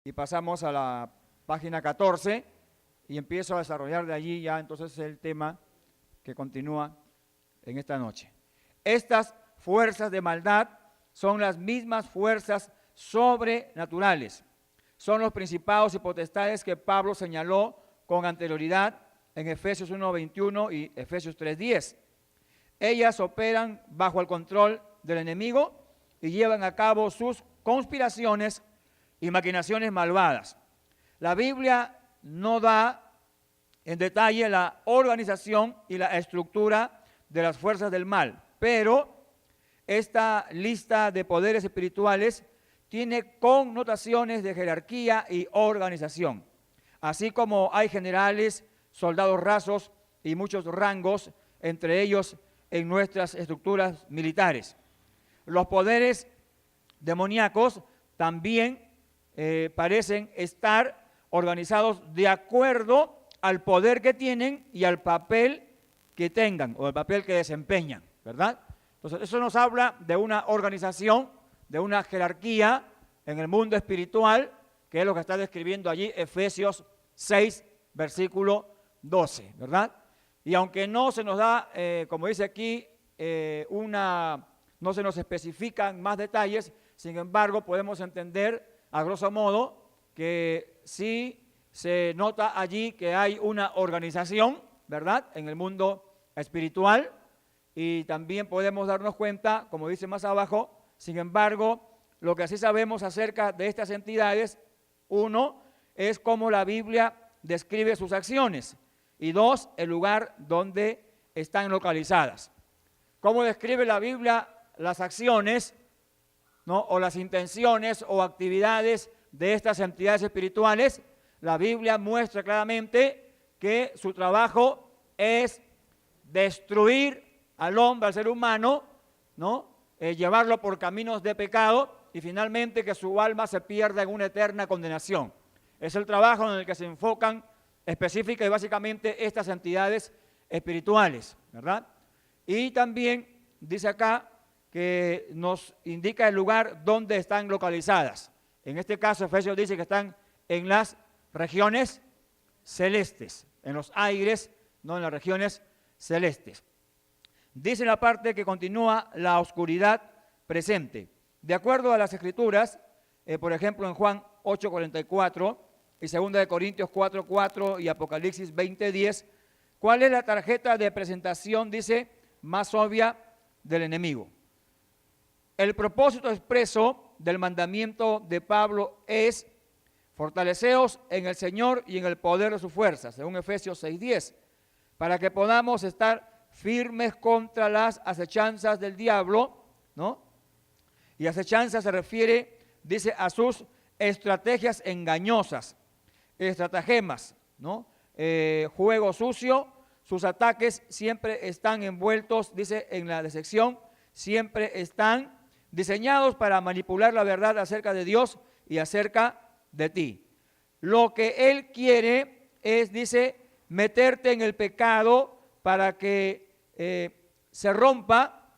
y pasamos a la página 14 y empiezo a desarrollar de allí ya entonces el tema que continúa en esta noche. Estas fuerzas de maldad son las mismas fuerzas sobrenaturales. Son los principados y potestades que Pablo señaló con anterioridad en Efesios 1:21 y Efesios 3:10. Ellas operan bajo el control del enemigo y llevan a cabo sus conspiraciones y maquinaciones malvadas. La Biblia no da en detalle la organización y la estructura de las fuerzas del mal, pero esta lista de poderes espirituales tiene connotaciones de jerarquía y organización, así como hay generales, soldados rasos y muchos rangos, entre ellos en nuestras estructuras militares. Los poderes demoníacos también parecen estar organizados de acuerdo al poder que tienen y al papel que tengan o el papel que desempeñan, ¿verdad? Entonces, eso nos habla de una organización, de una jerarquía en el mundo espiritual, que es lo que está describiendo allí Efesios 6, versículo 12, ¿verdad? Y aunque no se nos da, como dice aquí, no se nos especifican más detalles, sin embargo, podemos entender a grosso modo que sí se nota allí que hay una organización, ¿verdad?, en el mundo espiritual, y también podemos darnos cuenta, como dice más abajo, sin embargo, lo que sí sabemos acerca de estas entidades, uno, es cómo la Biblia describe sus acciones, y dos, el lugar donde están localizadas. ¿Cómo describe la Biblia las acciones, ¿no?, o las intenciones o actividades de estas entidades espirituales? La Biblia muestra claramente que su trabajo es destruir al hombre, al ser humano, ¿no?, llevarlo por caminos de pecado y finalmente que su alma se pierda en una eterna condenación. Es el trabajo en el que se enfocan específica y básicamente estas entidades espirituales, ¿verdad? Y también dice acá que nos indica el lugar donde están localizadas. En este caso, Efesios dice que están en las regiones celestes, en los aires, no en las regiones celestes. Dice la parte que continúa la oscuridad presente. De acuerdo a las Escrituras, por ejemplo en Juan 8:44 y 2 Corintios 4:4 y Apocalipsis 20:10, ¿cuál es la tarjeta de presentación, dice, más obvia del enemigo? El propósito expreso del mandamiento de Pablo es fortaleceos en el Señor y en el poder de su fuerza, según Efesios 6:10, para que podamos estar firmes contra las acechanzas del diablo, ¿no? Y acechanza se refiere, dice, a sus estrategias engañosas, estratagemas, ¿no? Juego sucio, sus ataques siempre están envueltos, dice, en la decepción, siempre están diseñados para manipular la verdad acerca de Dios y acerca de ti. Lo que Él quiere es, dice, meterte en el pecado para que se rompa,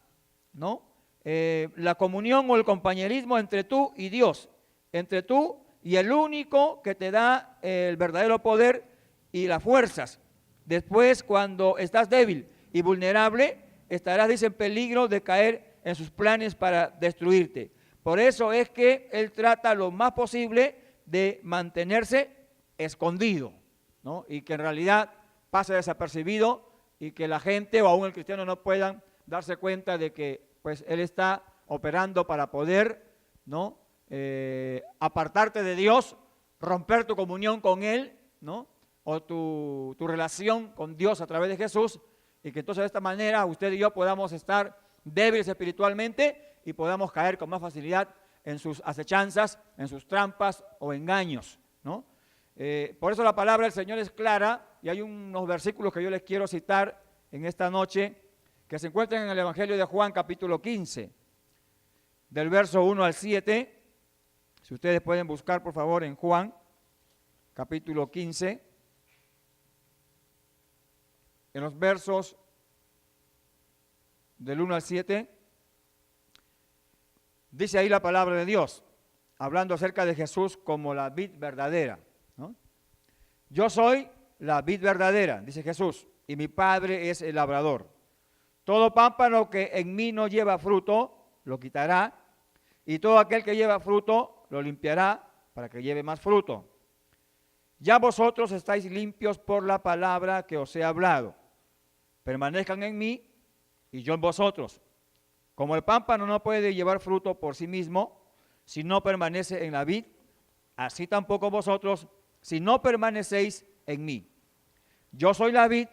¿no?, la comunión o el compañerismo entre tú y Dios, entre tú y el único que te da el verdadero poder y las fuerzas. Después, cuando estás débil y vulnerable, estarás, dice, en peligro de caer en sus planes para destruirte. Por eso es que Él trata lo más posible de mantenerse escondido, ¿no?, y que en realidad pase desapercibido y que la gente o aún el cristiano no puedan darse cuenta de que pues Él está operando para poder, ¿no?, apartarte de Dios, romper tu comunión con Él, ¿no?, o tu relación con Dios a través de Jesús, y que entonces de esta manera usted y yo podamos estar débiles espiritualmente y podamos caer con más facilidad en sus acechanzas, en sus trampas o engaños, ¿no? Por eso la palabra del Señor es clara, y hay unos versículos que yo les quiero citar en esta noche, que se encuentran en el Evangelio de Juan, capítulo 15, del verso 1 al 7. Si ustedes pueden buscar, por favor, en Juan, capítulo 15, en los versos del 1 al 7, dice ahí la palabra de Dios: hablando acerca de Jesús como la vid verdadera, ¿no? Yo soy la vid verdadera, dice Jesús, y mi Padre es el labrador. Todo pámpano que en mí no lleva fruto, lo quitará, y todo aquel que lleva fruto, lo limpiará para que lleve más fruto. Ya vosotros estáis limpios por la palabra que os he hablado. Permanezcan en mí y yo en vosotros. Como el pámpano no puede llevar fruto por sí mismo, si no permanece en la vid, así tampoco vosotros, si no permanecéis en mí. Yo soy la vid,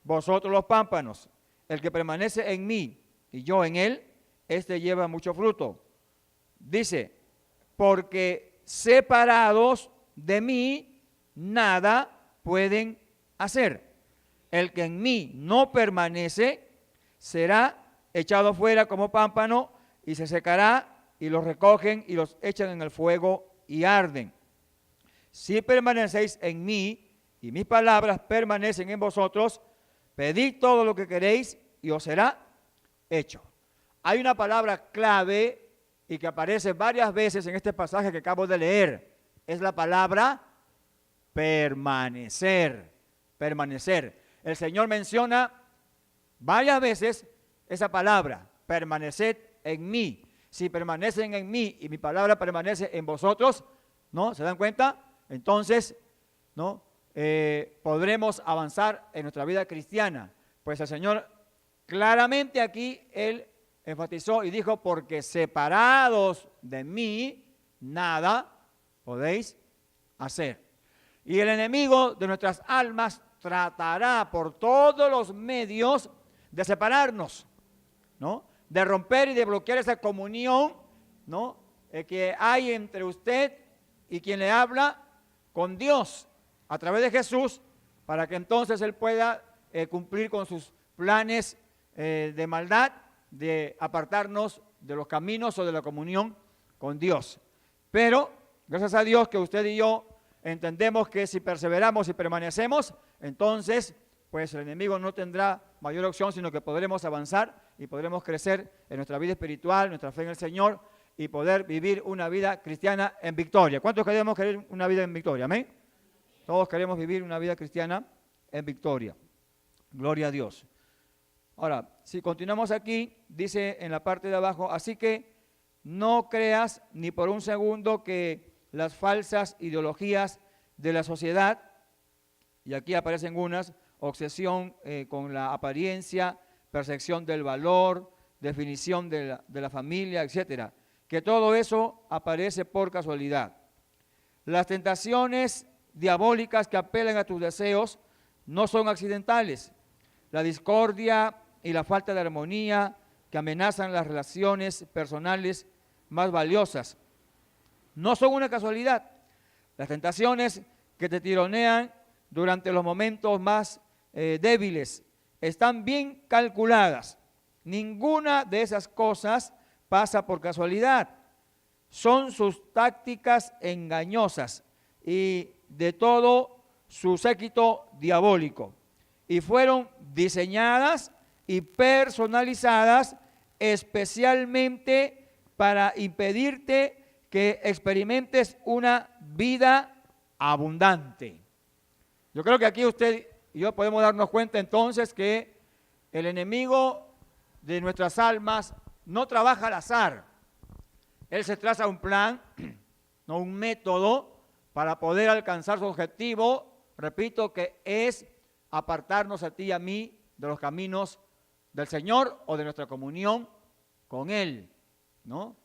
vosotros los pámpanos. El que permanece en mí y yo en él, este lleva mucho fruto. Dice, porque separados de mí, nada pueden hacer. El que en mí no permanece, será echado fuera como pámpano y se secará, y los recogen y los echan en el fuego y arden. Si permanecéis en mí y mis palabras permanecen en vosotros, pedid todo lo que queréis y os será hecho. Hay una palabra clave y que aparece varias veces en este pasaje que acabo de leer. Es la palabra permanecer. Permanecer. El Señor menciona varias veces esa palabra, permaneced en mí. Si permanecen en mí y mi palabra permanece en vosotros, ¿no? ¿Se dan cuenta? Entonces, ¿no? Podremos avanzar en nuestra vida cristiana. Pues el Señor claramente aquí, Él enfatizó y dijo, porque separados de mí, nada podéis hacer. Y el enemigo de nuestras almas tratará por todos los medios de separarnos, ¿no? De romper y de bloquear esa comunión, ¿no? Que hay entre usted y quien le habla con Dios a través de Jesús, para que entonces Él pueda cumplir con sus planes de maldad, de apartarnos de los caminos o de la comunión con Dios. Pero, gracias a Dios que usted y yo entendemos que si perseveramos y permanecemos, entonces pues el enemigo no tendrá mayor opción, sino que podremos avanzar y podremos crecer en nuestra vida espiritual, nuestra fe en el Señor, y poder vivir una vida cristiana en victoria. ¿Cuántos queremos vivir una vida en victoria? ¿Amén? Todos queremos vivir una vida cristiana en victoria. Gloria a Dios. Ahora, si continuamos aquí, dice en la parte de abajo, así que no creas ni por un segundo que las falsas ideologías de la sociedad, y aquí aparecen unas, obsesión con la apariencia, percepción del valor, definición de la familia, etcétera, que todo eso aparece por casualidad. Las tentaciones diabólicas que apelan a tus deseos no son accidentales. La discordia y la falta de armonía que amenazan las relaciones personales más valiosas no son una casualidad. Las tentaciones que te tironean durante los momentos más débiles están bien calculadas. Ninguna de esas cosas pasa por casualidad. Son sus tácticas engañosas y de todo su séquito diabólico. Y fueron diseñadas y personalizadas especialmente para impedirte que experimentes una vida abundante. Yo creo que aquí usted y yo podemos darnos cuenta entonces que el enemigo de nuestras almas no trabaja al azar. Él se traza un plan, no un método para poder alcanzar su objetivo, repito, que es apartarnos a ti y a mí de los caminos del Señor o de nuestra comunión con Él, ¿no?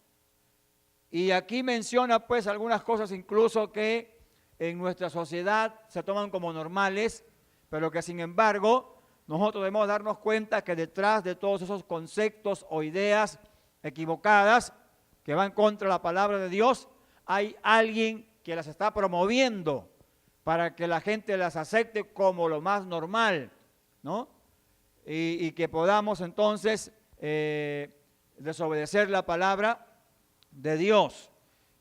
Y aquí menciona pues algunas cosas incluso que en nuestra sociedad se toman como normales, pero que sin embargo nosotros debemos darnos cuenta que detrás de todos esos conceptos o ideas equivocadas que van contra la palabra de Dios, hay alguien que las está promoviendo para que la gente las acepte como lo más normal, ¿no? Y que podamos entonces desobedecer la palabra de Dios.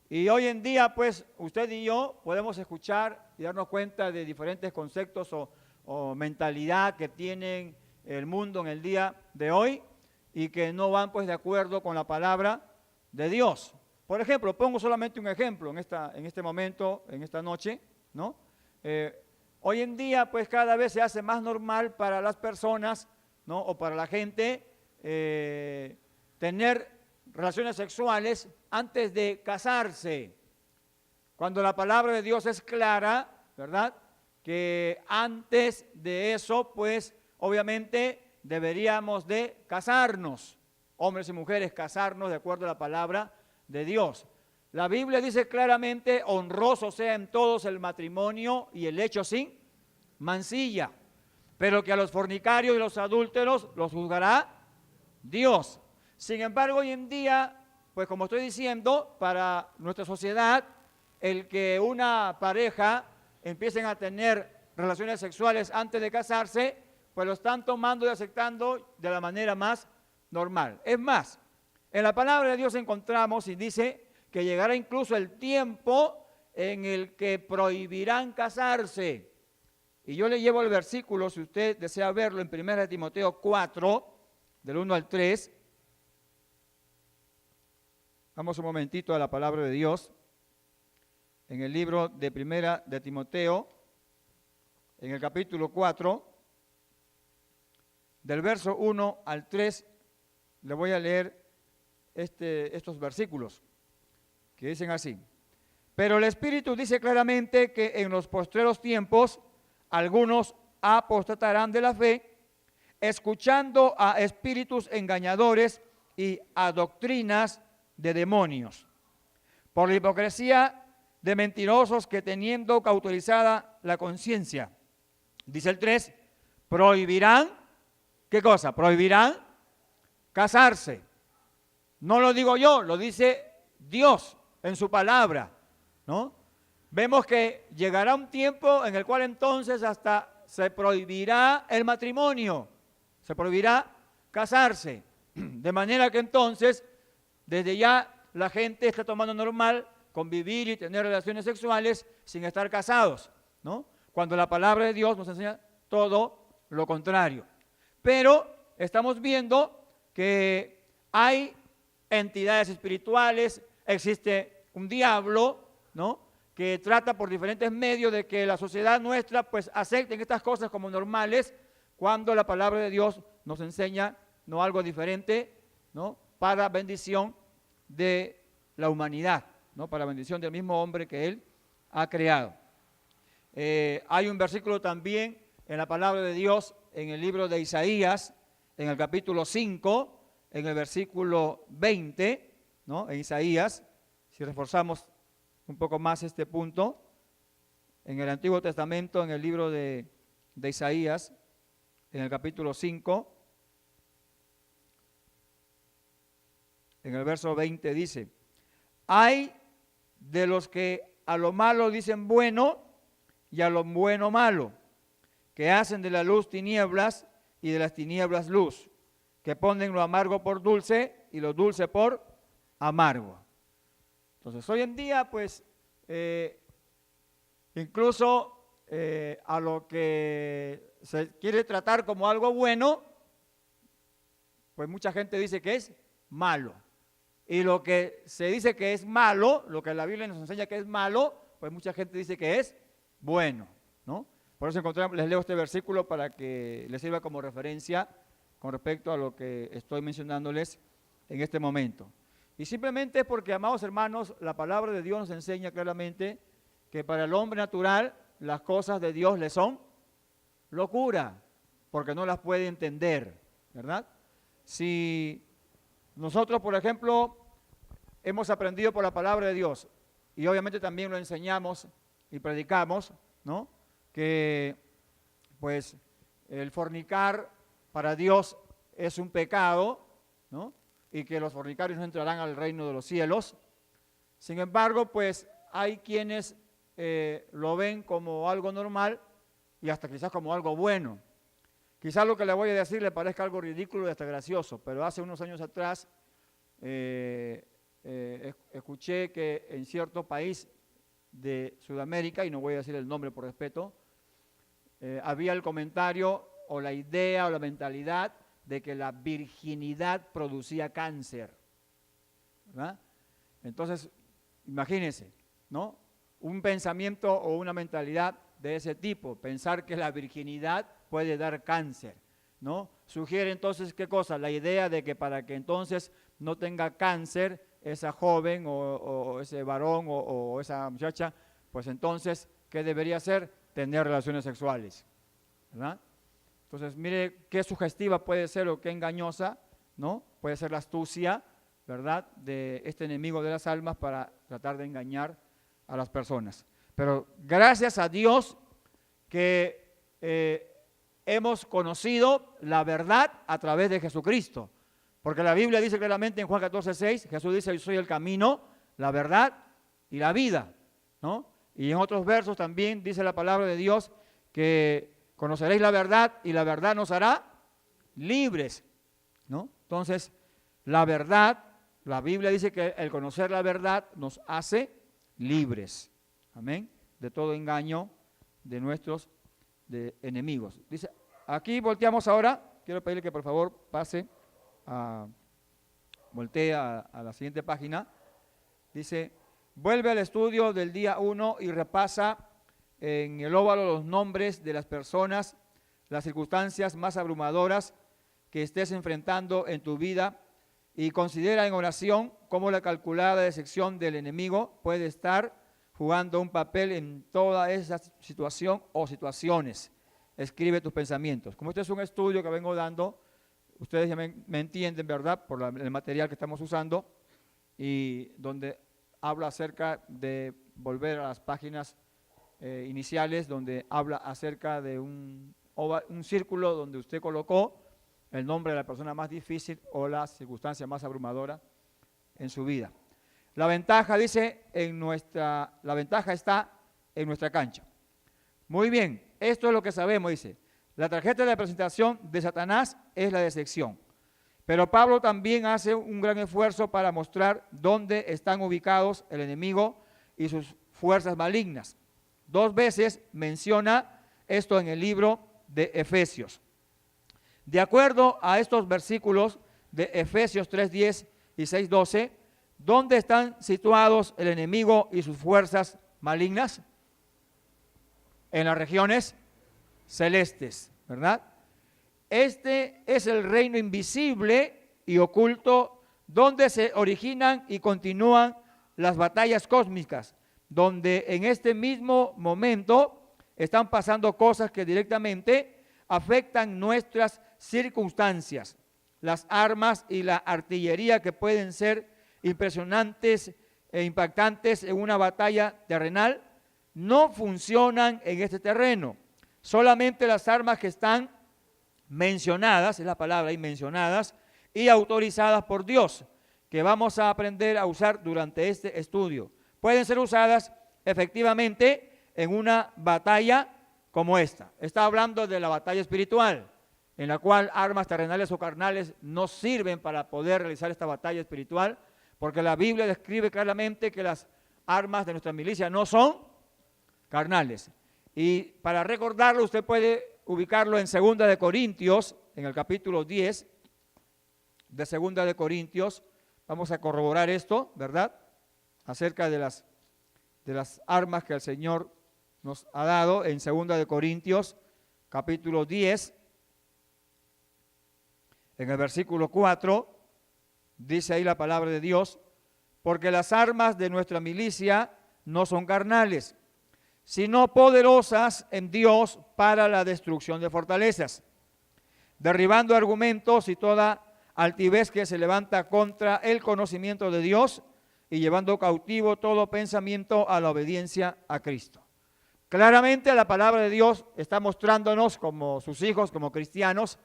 Y hoy en día, pues, usted y yo podemos escuchar y darnos cuenta de diferentes conceptos o mentalidad que tienen el mundo en el día de hoy y que no van, pues, de acuerdo con la palabra de Dios. Por ejemplo, pongo solamente un ejemplo en este momento, en esta noche, ¿no? Hoy en día, pues cada vez se hace más normal para las personas, ¿no? O para la gente tener relaciones sexuales antes de casarse. Cuando la palabra de Dios es clara, ¿verdad? Que antes de eso, pues obviamente deberíamos de casarnos, hombres y mujeres, casarnos de acuerdo a la palabra de Dios. La Biblia dice claramente, honroso sea en todos el matrimonio y el hecho sin mancilla, pero que a los fornicarios y los adúlteros los juzgará Dios. Sin embargo, hoy en día, pues como estoy diciendo, para nuestra sociedad, el que una pareja empiecen a tener relaciones sexuales antes de casarse, pues lo están tomando y aceptando de la manera más normal. Es más, en la palabra de Dios encontramos y dice que llegará incluso el tiempo en el que prohibirán casarse. Y yo le llevo el versículo, si usted desea verlo, en 1 Timoteo 4, del 1 al 3. Vamos un momentito a la palabra de Dios. En el libro de 1 de Timoteo, en el capítulo 4, del verso 1 al 3, le voy a leer estos versículos que dicen así. Pero el Espíritu dice claramente que en los postreros tiempos algunos apostatarán de la fe, escuchando a espíritus engañadores y a doctrinas de demonios, por la hipocresía de mentirosos que teniendo cauterizada la conciencia, dice el 3, prohibirán, ¿qué cosa? Prohibirán casarse. No lo digo yo, lo dice Dios en su palabra, ¿no? Vemos que llegará un tiempo en el cual entonces hasta se prohibirá el matrimonio, se prohibirá casarse, de manera que entonces desde ya la gente está tomando normal convivir y tener relaciones sexuales sin estar casados, ¿no? Cuando la palabra de Dios nos enseña todo lo contrario. Pero estamos viendo que hay entidades espirituales, existe un diablo, ¿no?, que trata por diferentes medios de que la sociedad nuestra pues acepten estas cosas como normales, cuando la palabra de Dios nos enseña no algo diferente, ¿no?, para bendición de la humanidad, ¿no?, para bendición del mismo hombre que Él ha creado. Hay un versículo también en la palabra de Dios en el libro de Isaías, en el capítulo 5, en el versículo 20, ¿no?, en Isaías, si reforzamos un poco más este punto, en el Antiguo Testamento, en el libro de Isaías, en el capítulo 5, en el verso 20 dice, hay de los que a lo malo dicen bueno y a lo bueno malo, que hacen de la luz tinieblas y de las tinieblas luz, que ponen lo amargo por dulce y lo dulce por amargo. Entonces, hoy en día, pues, incluso a lo que se quiere tratar como algo bueno, pues mucha gente dice que es malo. Y lo que se dice que es malo, lo que la Biblia nos enseña que es malo, pues mucha gente dice que es bueno, ¿no? Por eso les leo este versículo para que les sirva como referencia con respecto a lo que estoy mencionándoles en este momento. Y simplemente es porque, amados hermanos, la palabra de Dios nos enseña claramente que para el hombre natural las cosas de Dios le son locura, porque no las puede entender, ¿verdad? Si nosotros, por ejemplo, hemos aprendido por la palabra de Dios, y obviamente también lo enseñamos y predicamos, ¿no?, que pues el fornicar para Dios es un pecado, ¿no?, y que los fornicarios no entrarán al reino de los cielos. Sin embargo, pues hay quienes lo ven como algo normal y hasta quizás como algo bueno. Quizás lo que le voy a decir le parezca algo ridículo y hasta gracioso, pero hace unos años atrás escuché que en cierto país de Sudamérica, y no voy a decir el nombre por respeto, había el comentario o la idea o la mentalidad de que la virginidad producía cáncer, ¿verdad? Entonces, imagínense, ¿no? Un pensamiento o una mentalidad de ese tipo, pensar que la virginidad puede dar cáncer, ¿no? Sugiere entonces, ¿qué cosa? La idea de que para que entonces no tenga cáncer esa joven o ese varón o esa muchacha, pues entonces, ¿qué debería hacer? Tener relaciones sexuales, ¿verdad? Entonces, mire qué sugestiva puede ser o qué engañosa, ¿no? Puede ser la astucia, ¿verdad?, de este enemigo de las almas para tratar de engañar a las personas. Pero gracias a Dios que hemos conocido la verdad a través de Jesucristo. Porque la Biblia dice claramente en Juan 14:6, Jesús dice: yo soy el camino, la verdad y la vida, ¿no? Y en otros versos también dice la palabra de Dios que conoceréis la verdad y la verdad nos hará libres, ¿no? Entonces, la verdad, la Biblia dice que el conocer la verdad nos hace libres, amén, de todo engaño de nuestros enemigos. Dice, aquí volteamos ahora, quiero pedirle que por favor pase, voltee a la siguiente página. Dice, vuelve al estudio del día 1 y repasa en el óvalo los nombres de las personas, las circunstancias más abrumadoras que estés enfrentando en tu vida, y considera en oración cómo la calculada decepción del enemigo puede estar jugando un papel en toda esa situación o situaciones. Escribe tus pensamientos. Como este es un estudio que vengo dando, ustedes ya me entienden, ¿verdad?, por el material que estamos usando, y donde habla acerca de volver a las páginas iniciales, donde habla acerca de un círculo donde usted colocó el nombre de la persona más difícil o la circunstancia más abrumadora en su vida. La ventaja, dice, la ventaja está en nuestra cancha. Muy bien, esto es lo que sabemos, dice. La tarjeta de presentación de Satanás es la decepción. Pero Pablo también hace un gran esfuerzo para mostrar dónde están ubicados el enemigo y sus fuerzas malignas. 2 veces menciona esto en el libro de Efesios. De acuerdo a estos versículos de Efesios 3:10 y 6:12, ¿dónde están situados el enemigo y sus fuerzas malignas? En las regiones celestes, ¿verdad? Este es el reino invisible y oculto donde se originan y continúan las batallas cósmicas, donde en este mismo momento están pasando cosas que directamente afectan nuestras circunstancias. Las armas y la artillería que pueden ser impresionantes e impactantes en una batalla terrenal no funcionan en este terreno. Solamente las armas que están mencionadas, es la palabra ahí, mencionadas y autorizadas por Dios, que vamos a aprender a usar durante este estudio, pueden ser usadas efectivamente en una batalla como esta. Está hablando de la batalla espiritual, en la cual armas terrenales o carnales no sirven para poder realizar esta batalla espiritual, porque la Biblia describe claramente que las armas de nuestra milicia no son carnales. Y para recordarlo, usted puede ubicarlo en 2 de Corintios, en el capítulo 10 de 2 de Corintios. Vamos a corroborar esto, ¿verdad?, acerca de las armas que el Señor nos ha dado en 2 de Corintios, capítulo 10, en el versículo 4, dice ahí la palabra de Dios, porque las armas de nuestra milicia no son carnales, sino poderosas en Dios para la destrucción de fortalezas, derribando argumentos y toda altivez que se levanta contra el conocimiento de Dios y llevando cautivo todo pensamiento a la obediencia a Cristo. Claramente la palabra de Dios está mostrándonos como sus hijos, como cristianos,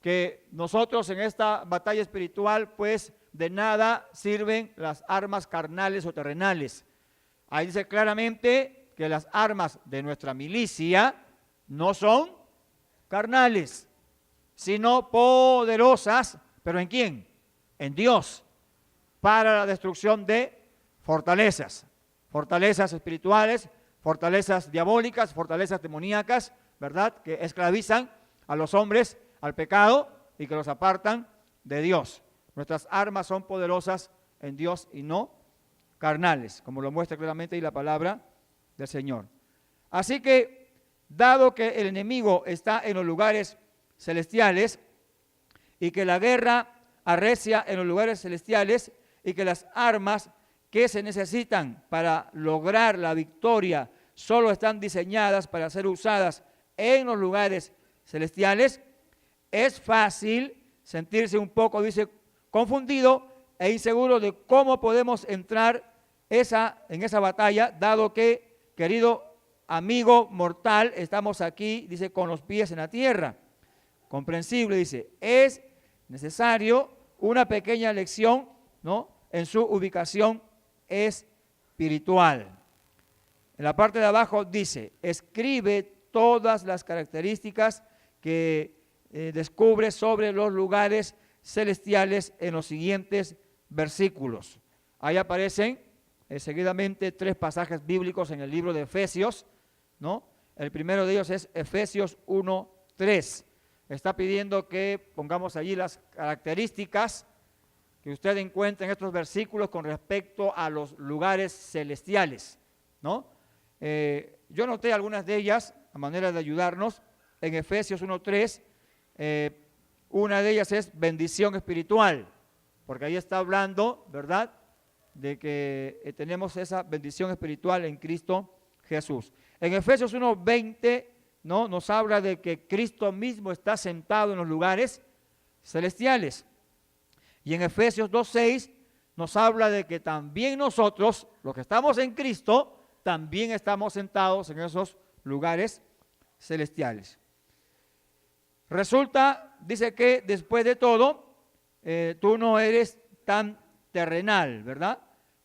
que nosotros en esta batalla espiritual, pues de nada sirven las armas carnales o terrenales. Ahí dice claramente que las armas de nuestra milicia no son carnales, sino poderosas. ¿Pero en quién? En Dios, para la destrucción de fortalezas espirituales, fortalezas diabólicas, fortalezas demoníacas, ¿verdad?, que esclavizan a los hombres al pecado y que los apartan de Dios. Nuestras armas son poderosas en Dios y no carnales, como lo muestra claramente ahí la palabra del Señor. Así que, dado que el enemigo está en los lugares celestiales y que la guerra arrecia en los lugares celestiales y que las armas que se necesitan para lograr la victoria solo están diseñadas para ser usadas en los lugares celestiales, es fácil sentirse un poco, dice, confundido e inseguro de cómo podemos entrar en esa batalla, dado que, querido amigo mortal, estamos aquí, dice, con los pies en la tierra. Comprensible, dice, es necesario una pequeña lección, ¿no?, en su ubicación espiritual. En la parte de abajo dice, escribe todas las características que descubre sobre los lugares celestiales en los siguientes versículos. Ahí aparecen seguidamente 3 pasajes bíblicos en el libro de Efesios, ¿no? El primero de ellos es Efesios 1:3. Está pidiendo que pongamos allí las características que usted encuentra en estos versículos con respecto a los lugares celestiales, ¿no? Yo noté algunas de ellas a manera de ayudarnos. En Efesios 1:3, una de ellas es bendición espiritual, porque ahí está hablando, ¿verdad?, de que tenemos esa bendición espiritual en Cristo Jesús. En Efesios 1:20, ¿no?, nos habla de que Cristo mismo está sentado en los lugares celestiales. Y en Efesios 2:6 nos habla de que también nosotros, los que estamos en Cristo, también estamos sentados en esos lugares celestiales. Resulta, dice que después de todo, tú no eres tan terrenal, ¿verdad?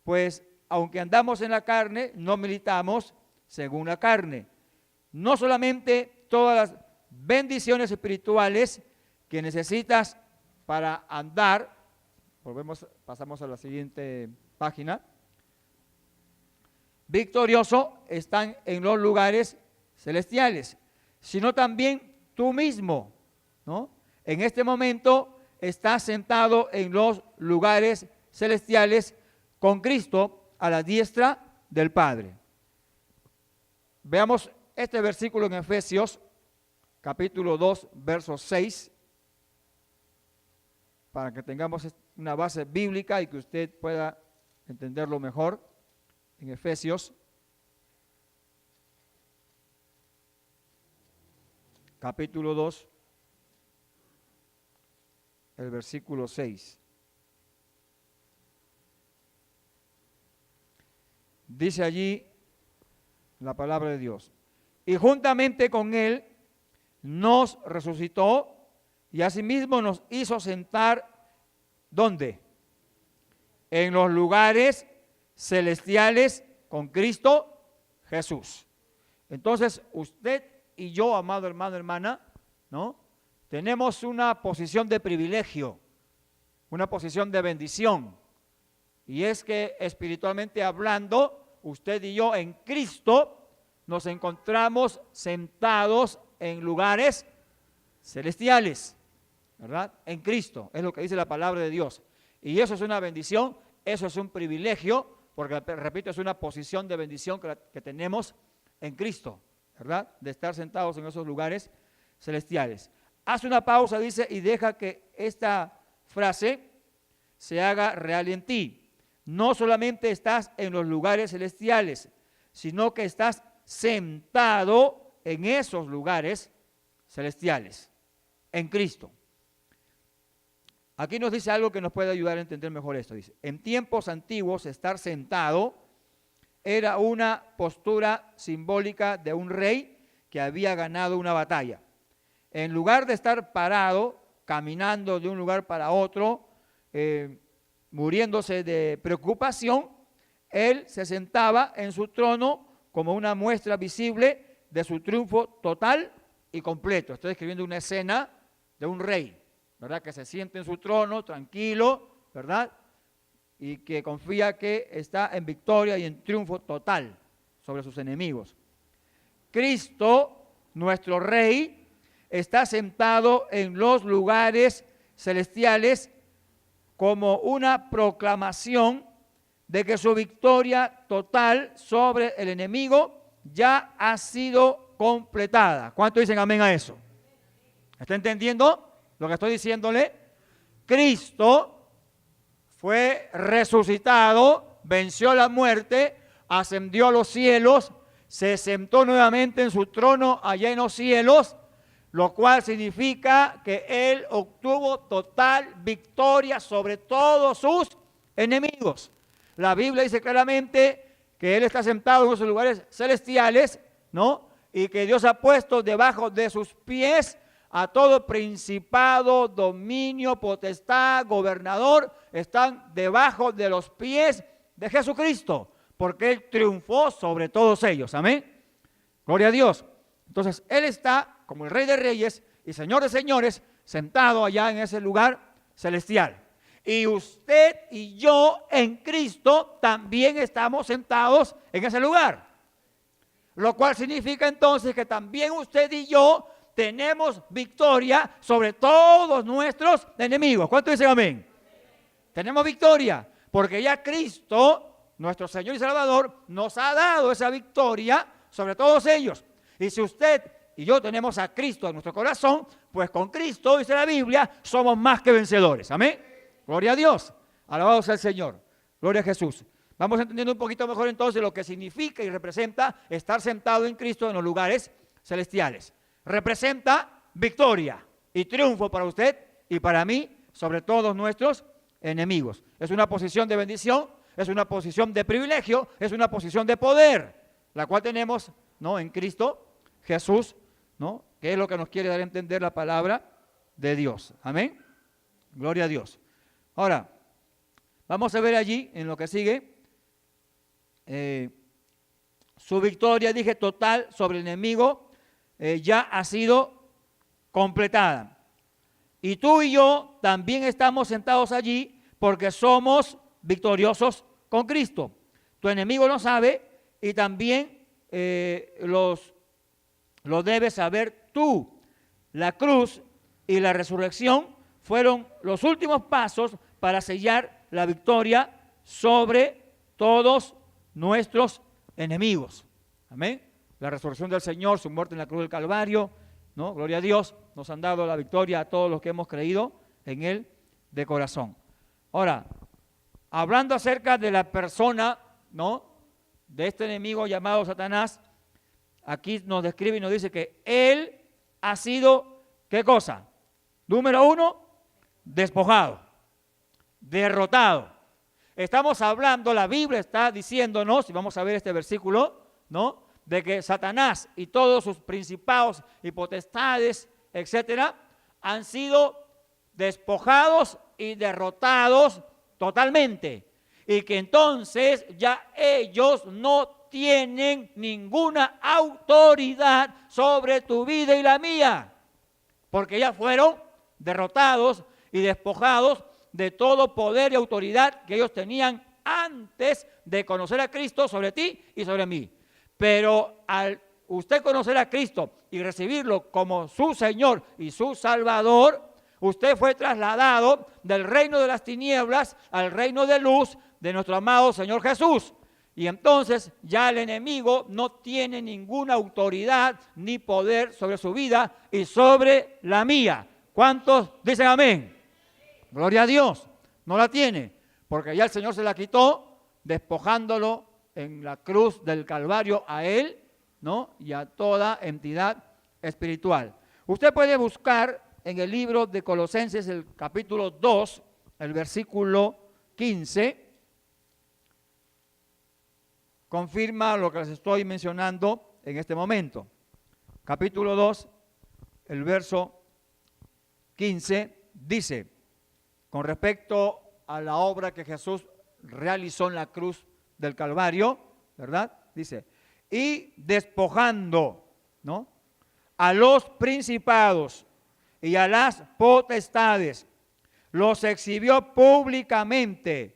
Pues aunque andamos en la carne, no militamos según la carne. No solamente todas las bendiciones espirituales que necesitas para andar, pasamos a la siguiente página, victorioso, están en los lugares celestiales, sino también tú mismo, ¿no? En este momento estás sentado en los lugares celestiales con Cristo a la diestra del Padre. Veamos este versículo en Efesios, capítulo 2, verso 6, para que tengamos una base bíblica y que usted pueda entenderlo mejor. En Efesios, capítulo 2, el versículo 6. Dice allí la palabra de Dios: y juntamente con Él nos resucitó y asimismo nos hizo sentar, ¿dónde? En los lugares celestiales con Cristo Jesús. Entonces, usted y yo, amado hermano, hermana, ¿no?, tenemos una posición de privilegio, una posición de bendición. Y es que espiritualmente hablando, usted y yo en Cristo nos encontramos sentados en lugares celestiales, ¿verdad? En Cristo, es lo que dice la palabra de Dios. Y eso es una bendición, eso es un privilegio, porque, repito, es una posición de bendición que tenemos en Cristo, ¿verdad? De estar sentados en esos lugares celestiales. Haz una pausa, dice, y deja que esta frase se haga real en ti. No solamente estás en los lugares celestiales, sino que estás sentado en esos lugares celestiales, en Cristo. Aquí nos dice algo que nos puede ayudar a entender mejor esto. Dice, en tiempos antiguos estar sentado era una postura simbólica de un rey que había ganado una batalla. En lugar de estar parado, caminando de un lugar para otro, muriéndose de preocupación, él se sentaba en su trono como una muestra visible de su triunfo total y completo. Estoy escribiendo una escena de un rey, ¿verdad?, que se siente en su trono tranquilo, ¿verdad?, y que confía que está en victoria y en triunfo total sobre sus enemigos. Cristo, nuestro Rey, está sentado en los lugares celestiales como una proclamación de que su victoria total sobre el enemigo ya ha sido completada. ¿Cuántos dicen amén a eso? ¿Está entendiendo lo que estoy diciéndole? Cristo fue resucitado, venció la muerte, ascendió a los cielos, se sentó nuevamente en su trono allá en los cielos, lo cual significa que Él obtuvo total victoria sobre todos sus enemigos. La Biblia dice claramente que Él está sentado en esos lugares celestiales, ¿no? Y que Dios ha puesto debajo de sus pies a todo principado, dominio, potestad, gobernador, están debajo de los pies de Jesucristo, porque Él triunfó sobre todos ellos. Amén. Gloria a Dios. Entonces, Él está como el Rey de Reyes y Señor de Señores, sentado allá en ese lugar celestial. Y usted y yo en Cristo también estamos sentados en ese lugar. Lo cual significa entonces que también usted y yo tenemos victoria sobre todos nuestros enemigos. ¿Cuántos dicen amén? Tenemos victoria, porque ya Cristo, nuestro Señor y Salvador, nos ha dado esa victoria sobre todos ellos. Y si usted y yo tenemos a Cristo en nuestro corazón, pues con Cristo, dice la Biblia, somos más que vencedores. Amén. Gloria a Dios. Alabado sea el Señor. Gloria a Jesús. Vamos entendiendo un poquito mejor entonces lo que significa y representa estar sentado en Cristo en los lugares celestiales. Representa victoria y triunfo para usted y para mí sobre todos nuestros enemigos. Es una posición de bendición, es una posición de privilegio, es una posición de poder, la cual tenemos, ¿no?, en Cristo Jesús, ¿no?, que es lo que nos quiere dar a entender la palabra de Dios. Amén. Gloria a Dios. Ahora, vamos a ver allí en lo que sigue. Su victoria, dije, total sobre el enemigo ya ha sido completada. Y tú y yo también estamos sentados allí porque somos victoriosos con Cristo. Tu enemigo lo sabe y también lo debes saber tú. La cruz y la resurrección fueron los últimos pasos para sellar la victoria sobre todos nuestros enemigos. Amén. La resurrección del Señor, su muerte en la cruz del Calvario, ¿no? Gloria a Dios, nos han dado la victoria a todos los que hemos creído en Él de corazón. Ahora, hablando acerca de la persona, ¿no?, de este enemigo llamado Satanás, aquí nos describe y nos dice que Él ha sido, ¿qué cosa? Número uno, despojado, derrotado. Estamos hablando, la Biblia está diciéndonos, y vamos a ver este versículo, ¿no?, de que Satanás y todos sus principados y potestades, etcétera, han sido despojados y derrotados totalmente. Y que entonces ya ellos no tienen ninguna autoridad sobre tu vida y la mía, porque ya fueron derrotados y despojados de todo poder y autoridad que ellos tenían antes de conocer a Cristo sobre ti y sobre mí. Pero al usted conocer a Cristo y recibirlo como su Señor y su Salvador, usted fue trasladado del reino de las tinieblas al reino de luz de nuestro amado Señor Jesús. Y entonces ya el enemigo no tiene ninguna autoridad ni poder sobre su vida y sobre la mía. ¿Cuántos dicen amén? Gloria a Dios. No la tiene, porque ya el Señor se la quitó, despojándolo en la cruz del Calvario a él, ¿no?, y a toda entidad espiritual. Usted puede buscar en el libro de Colosenses, el capítulo 2, el versículo 15, confirma lo que les estoy mencionando en este momento. Capítulo 2, el verso 15, dice, con respecto a la obra que Jesús realizó en la cruz del Calvario, ¿verdad? Dice, y despojando, ¿no?, a los principados y a las potestades, los exhibió públicamente,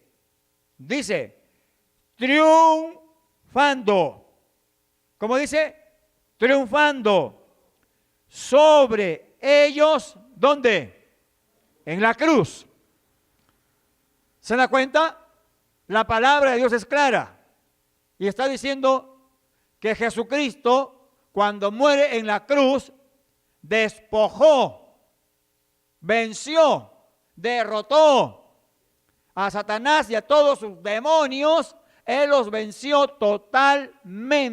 dice, triunfando. ¿Cómo dice? Triunfando sobre ellos, ¿dónde? En la cruz. ¿Se da cuenta? La palabra de Dios es clara y está diciendo que Jesucristo, cuando muere en la cruz, despojó, venció, derrotó a Satanás y a todos sus demonios. Él los venció totalmente,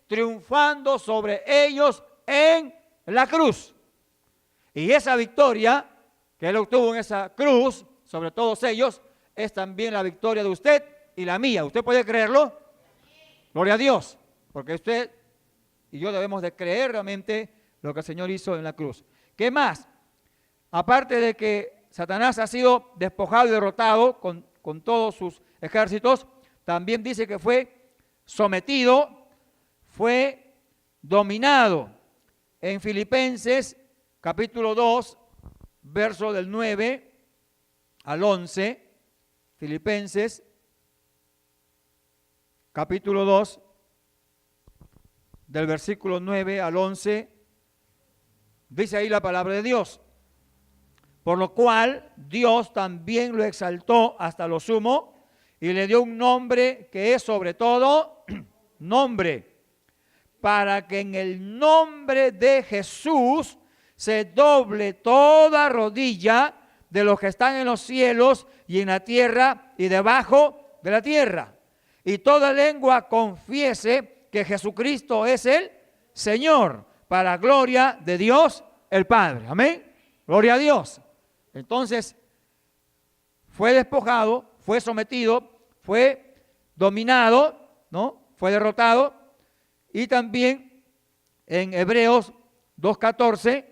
triunfando sobre ellos en la cruz. Y esa victoria que Él obtuvo en esa cruz sobre todos ellos es también la victoria de usted y la mía. ¿Usted puede creerlo? Gloria a Dios, porque usted y yo debemos de creer realmente lo que el Señor hizo en la cruz. ¿Qué más? Aparte de que Satanás ha sido despojado y derrotado con todos sus ejércitos, también dice que fue sometido, fue dominado. En Filipenses capítulo 2, verso del 9 al 11, Filipenses capítulo 2, del versículo 9 al 11, dice ahí la palabra de Dios. Por lo cual Dios también lo exaltó hasta lo sumo y le dio un nombre que es sobre todo nombre, para que en el nombre de Jesús se doble toda rodilla de los que están en los cielos y en la tierra y debajo de la tierra, y toda lengua confiese que Jesucristo es el Señor, para gloria de Dios el Padre. Amén. Gloria a Dios. Entonces, fue despojado, fue sometido, fue dominado, ¿no? Fue derrotado. Y también en Hebreos 2:14,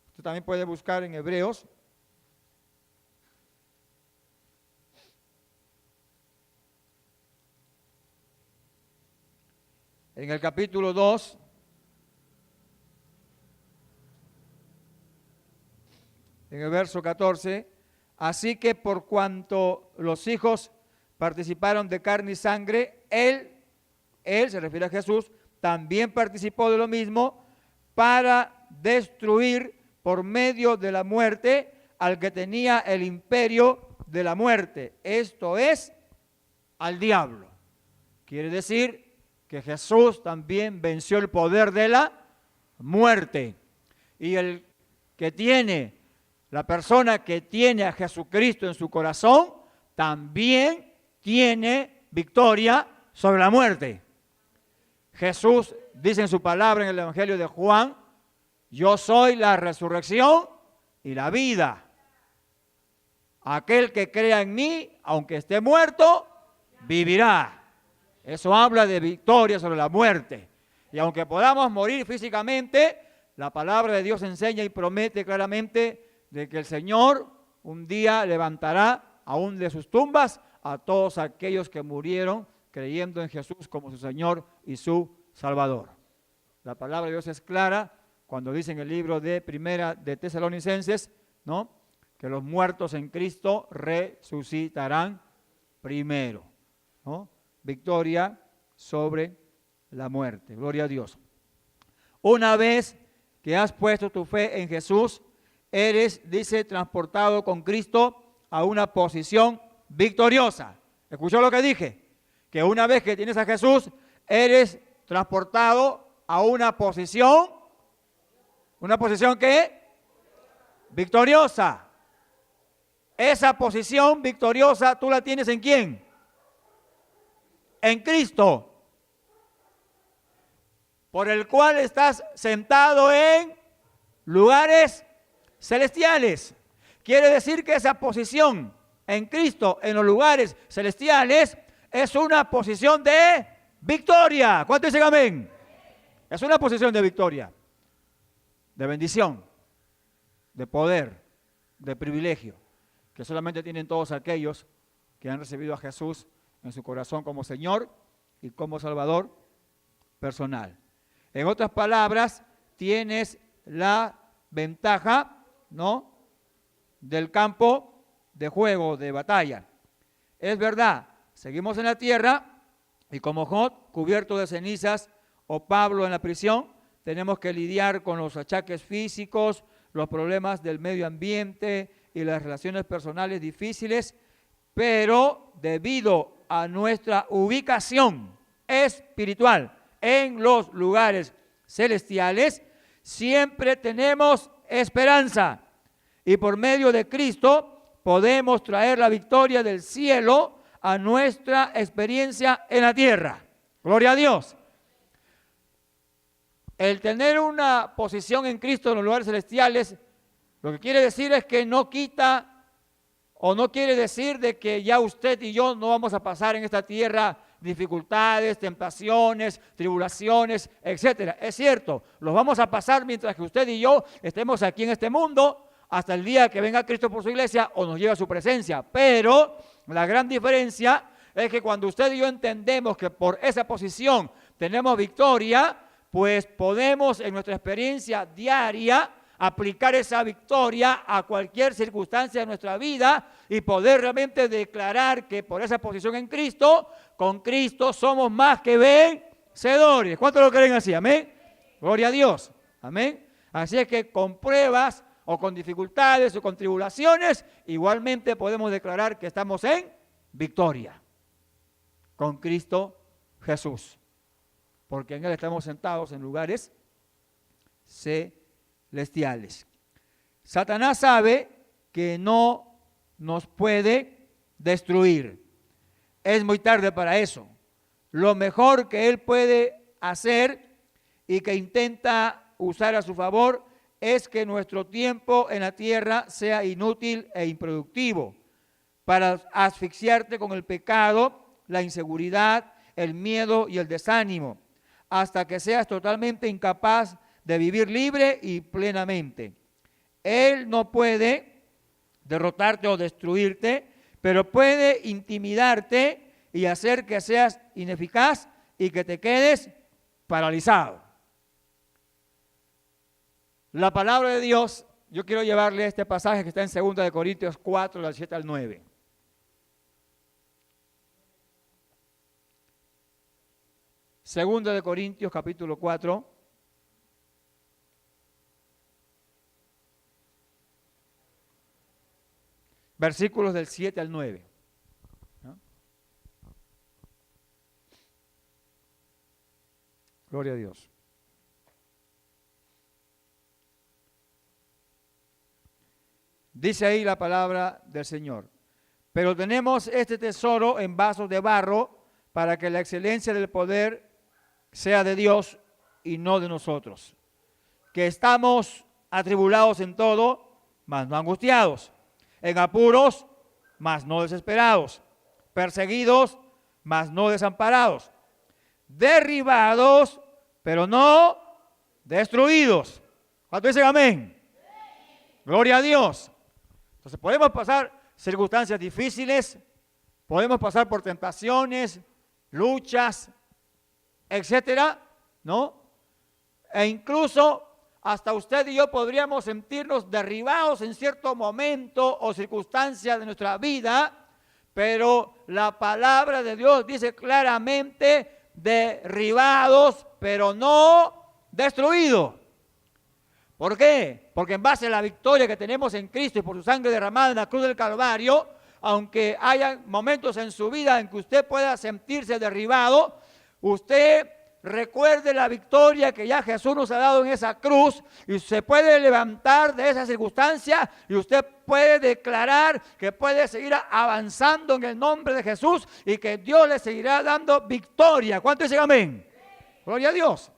usted también puede buscar en Hebreos. En el capítulo 2, en el verso 14, así que por cuanto los hijos participaron de carne y sangre, él se refiere a Jesús, también participó de lo mismo para destruir por medio de la muerte al que tenía el imperio de la muerte, esto es, al diablo. Quiere decir que Jesús también venció el poder de la muerte. Y el que tiene, la persona que tiene a Jesucristo en su corazón, también tiene victoria sobre la muerte. Jesús dice en su palabra en el Evangelio de Juan, yo soy la resurrección y la vida. Aquel que crea en mí, aunque esté muerto, vivirá. Eso habla de victoria sobre la muerte. Y aunque podamos morir físicamente, la palabra de Dios enseña y promete claramente de que el Señor un día levantará aún de sus tumbas a todos aquellos que murieron creyendo en Jesús como su Señor y su Salvador. La palabra de Dios es clara cuando dice en el libro de Primera de Tesalonicenses, ¿no?, que los muertos en Cristo resucitarán primero, ¿no? Victoria sobre la muerte. Gloria a Dios. Una vez que has puesto tu fe en Jesús, eres, dice, transportado con Cristo a una posición victoriosa. ¿Escuchó lo que dije? Que una vez que tienes a Jesús, eres transportado a una posición ¿qué? Victoriosa. Esa posición victoriosa, ¿tú la tienes en quién? En Cristo, por el cual estás sentado en lugares celestiales. Quiere decir que esa posición en Cristo, en los lugares celestiales, es una posición de victoria. ¿Cuántos dicen amén? Es una posición de victoria, de bendición, de poder, de privilegio, que solamente tienen todos aquellos que han recibido a Jesús en su corazón como Señor y como Salvador personal. En otras palabras, tienes la ventaja, ¿no?, del campo de juego, de batalla. Es verdad, seguimos en la tierra y como Job, cubierto de cenizas, o Pablo en la prisión, tenemos que lidiar con los achaques físicos, los problemas del medio ambiente, y las relaciones personales difíciles, pero debido a nuestra ubicación espiritual en los lugares celestiales, siempre tenemos esperanza y por medio de Cristo podemos traer la victoria del cielo a nuestra experiencia en la tierra. Gloria a Dios. El tener una posición en Cristo en los lugares celestiales, lo que quiere decir es que no quita o no quiere decir de que ya usted y yo no vamos a pasar en esta tierra dificultades, tentaciones, tribulaciones, etcétera. Es cierto, los vamos a pasar mientras que usted y yo estemos aquí en este mundo hasta el día que venga Cristo por su iglesia o nos lleve a su presencia. Pero la gran diferencia es que cuando usted y yo entendemos que por esa posición tenemos victoria, pues podemos en nuestra experiencia diaria aplicar esa victoria a cualquier circunstancia de nuestra vida y poder realmente declarar que por esa posición en Cristo, con Cristo somos más que vencedores. ¿Cuántos lo creen así? Amén. Gloria a Dios. Amén. Así es que con pruebas o con dificultades o con tribulaciones, igualmente podemos declarar que estamos en victoria con Cristo Jesús, porque en Él estamos sentados en lugares celestiales. Satanás sabe que no nos puede destruir. Es muy tarde para eso. Lo mejor que él puede hacer y que intenta usar a su favor es que nuestro tiempo en la tierra sea inútil e improductivo para asfixiarte con el pecado, la inseguridad, el miedo y el desánimo, hasta que seas totalmente incapaz de vivir libre y plenamente. Él no puede derrotarte o destruirte, pero puede intimidarte y hacer que seas ineficaz y que te quedes paralizado. La palabra de Dios, yo quiero llevarle este pasaje que está en 2 de Corintios 4, del 7 al 9. Segunda de Corintios capítulo 4. Versículos del 7 al 9. ¿No? Gloria a Dios. Dice ahí la palabra del Señor. Pero tenemos este tesoro en vasos de barro para que la excelencia del poder sea de Dios y no de nosotros. Que estamos atribulados en todo, mas no angustiados. En apuros, mas no desesperados, perseguidos, mas no desamparados, derribados, pero no destruidos. ¿Cuántos dicen amén? Gloria a Dios. Entonces podemos pasar circunstancias difíciles, podemos pasar por tentaciones, luchas, etcétera, ¿no? E incluso hasta usted y yo podríamos sentirnos derribados en cierto momento o circunstancia de nuestra vida, pero la palabra de Dios dice claramente derribados, pero no destruidos. ¿Por qué? Porque en base a la victoria que tenemos en Cristo y por su sangre derramada en la cruz del Calvario, aunque haya momentos en su vida en que usted pueda sentirse derribado, usted recuerde la victoria que ya Jesús nos ha dado en esa cruz y se puede levantar de esa circunstancia y usted puede declarar que puede seguir avanzando en el nombre de Jesús y que Dios le seguirá dando victoria. ¿Cuántos dicen amén? Gloria a Dios.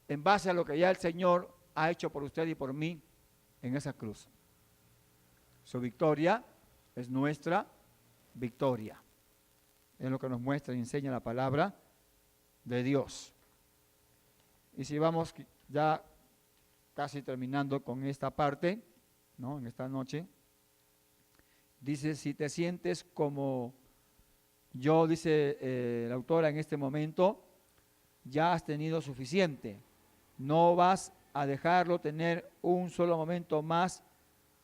En base a lo que ya el Señor ha hecho por usted y por mí en esa cruz. Su victoria es nuestra victoria. Es lo que nos muestra y enseña la palabra de Dios. Y si vamos ya casi terminando con esta parte, ¿no? En esta noche, dice, si te sientes como yo, dice la autora en este momento, ya has tenido suficiente. No vas a dejarlo tener un solo momento más,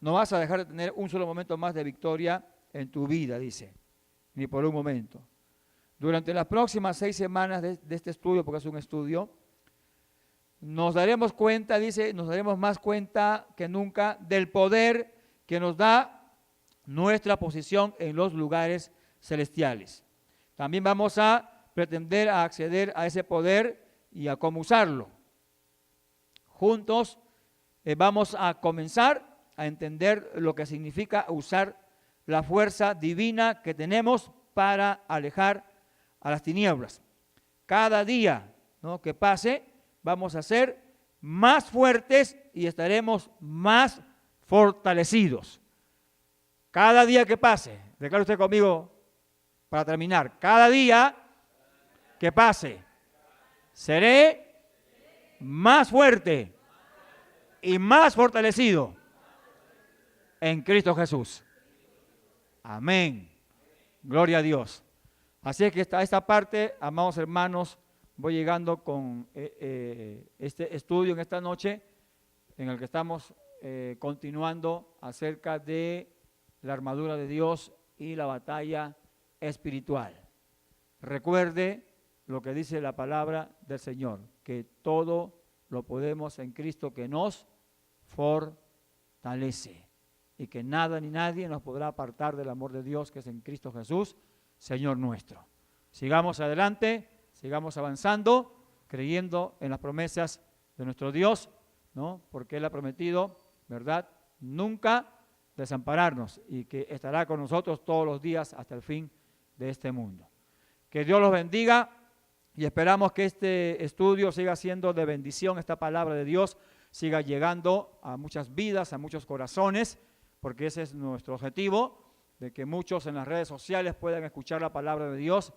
no vas a dejar de tener un solo momento más de victoria en tu vida, dice, ni por un momento. Durante las próximas 6 semanas de este estudio, porque es un estudio, nos daremos cuenta, dice, nos daremos más cuenta que nunca del poder que nos da nuestra posición en los lugares celestiales. También vamos a pretender a acceder a ese poder y a cómo usarlo. Juntos vamos a comenzar a entender lo que significa usar la fuerza divina que tenemos para alejar a las tinieblas. Cada día, ¿no?, que pase, vamos a ser más fuertes y estaremos más fortalecidos. Cada día que pase, declare usted conmigo para terminar, cada día que pase, seré más fuerte y más fortalecido en Cristo Jesús. Amén. Gloria a Dios. Así es que esta parte, amados hermanos, voy llegando con este estudio en esta noche en el que estamos continuando acerca de la armadura de Dios y la batalla espiritual. Recuerde lo que dice la palabra del Señor, que todo lo podemos en Cristo que nos fortalece y que nada ni nadie nos podrá apartar del amor de Dios que es en Cristo Jesús, Señor nuestro. Sigamos adelante, sigamos avanzando, creyendo en las promesas de nuestro Dios, ¿no? Porque Él ha prometido, ¿verdad?, nunca desampararnos y que estará con nosotros todos los días hasta el fin de este mundo. Que Dios los bendiga y esperamos que este estudio siga siendo de bendición, esta palabra de Dios siga llegando a muchas vidas, a muchos corazones, porque ese es nuestro objetivo, de que muchos en las redes sociales puedan escuchar la palabra de Dios,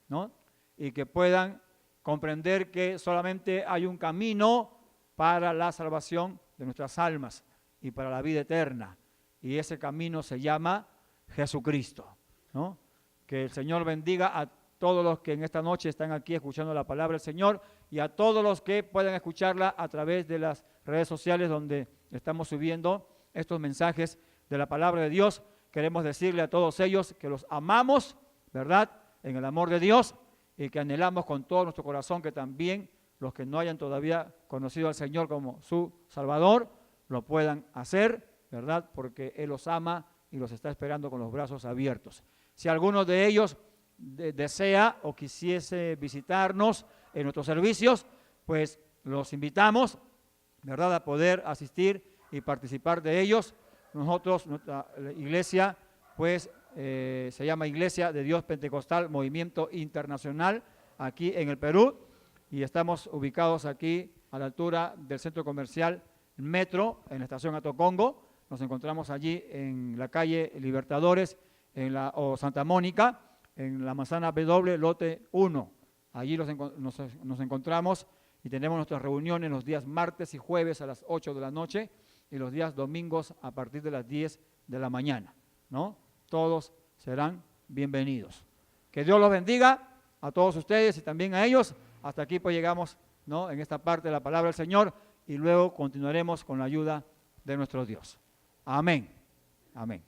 ¿no?, y que puedan comprender que solamente hay un camino para la salvación de nuestras almas y para la vida eterna, y ese camino se llama Jesucristo, ¿no? Que el Señor bendiga a todos los que en esta noche están aquí escuchando la palabra del Señor y a todos los que puedan escucharla a través de las redes sociales donde estamos subiendo estos mensajes de la palabra de Dios. Queremos decirle a todos ellos que los amamos, ¿verdad?, en el amor de Dios, y que anhelamos con todo nuestro corazón que también los que no hayan todavía conocido al Señor como su Salvador, lo puedan hacer, ¿verdad?, porque Él los ama y los está esperando con los brazos abiertos. Si alguno de ellos desea o quisiese visitarnos en nuestros servicios, pues los invitamos, ¿verdad?, a poder asistir y participar de ellos. Nosotros, nuestra iglesia, pues se llama Iglesia de Dios Pentecostal Movimiento Internacional, aquí en el Perú, y estamos ubicados aquí a la altura del centro comercial Metro, en la estación Atocongo. Nos encontramos allí en la calle Libertadores o Santa Mónica, en la manzana W, lote 1. Allí nos encontramos y tenemos nuestras reuniones los días martes y jueves a las 8 de la noche y los días domingos a partir de las 10 de la mañana, ¿no? Todos serán bienvenidos. Que Dios los bendiga a todos ustedes y también a ellos. Hasta aquí pues llegamos, ¿no?, en esta parte de la palabra del Señor y luego continuaremos con la ayuda de nuestro Dios. Amén. Amén.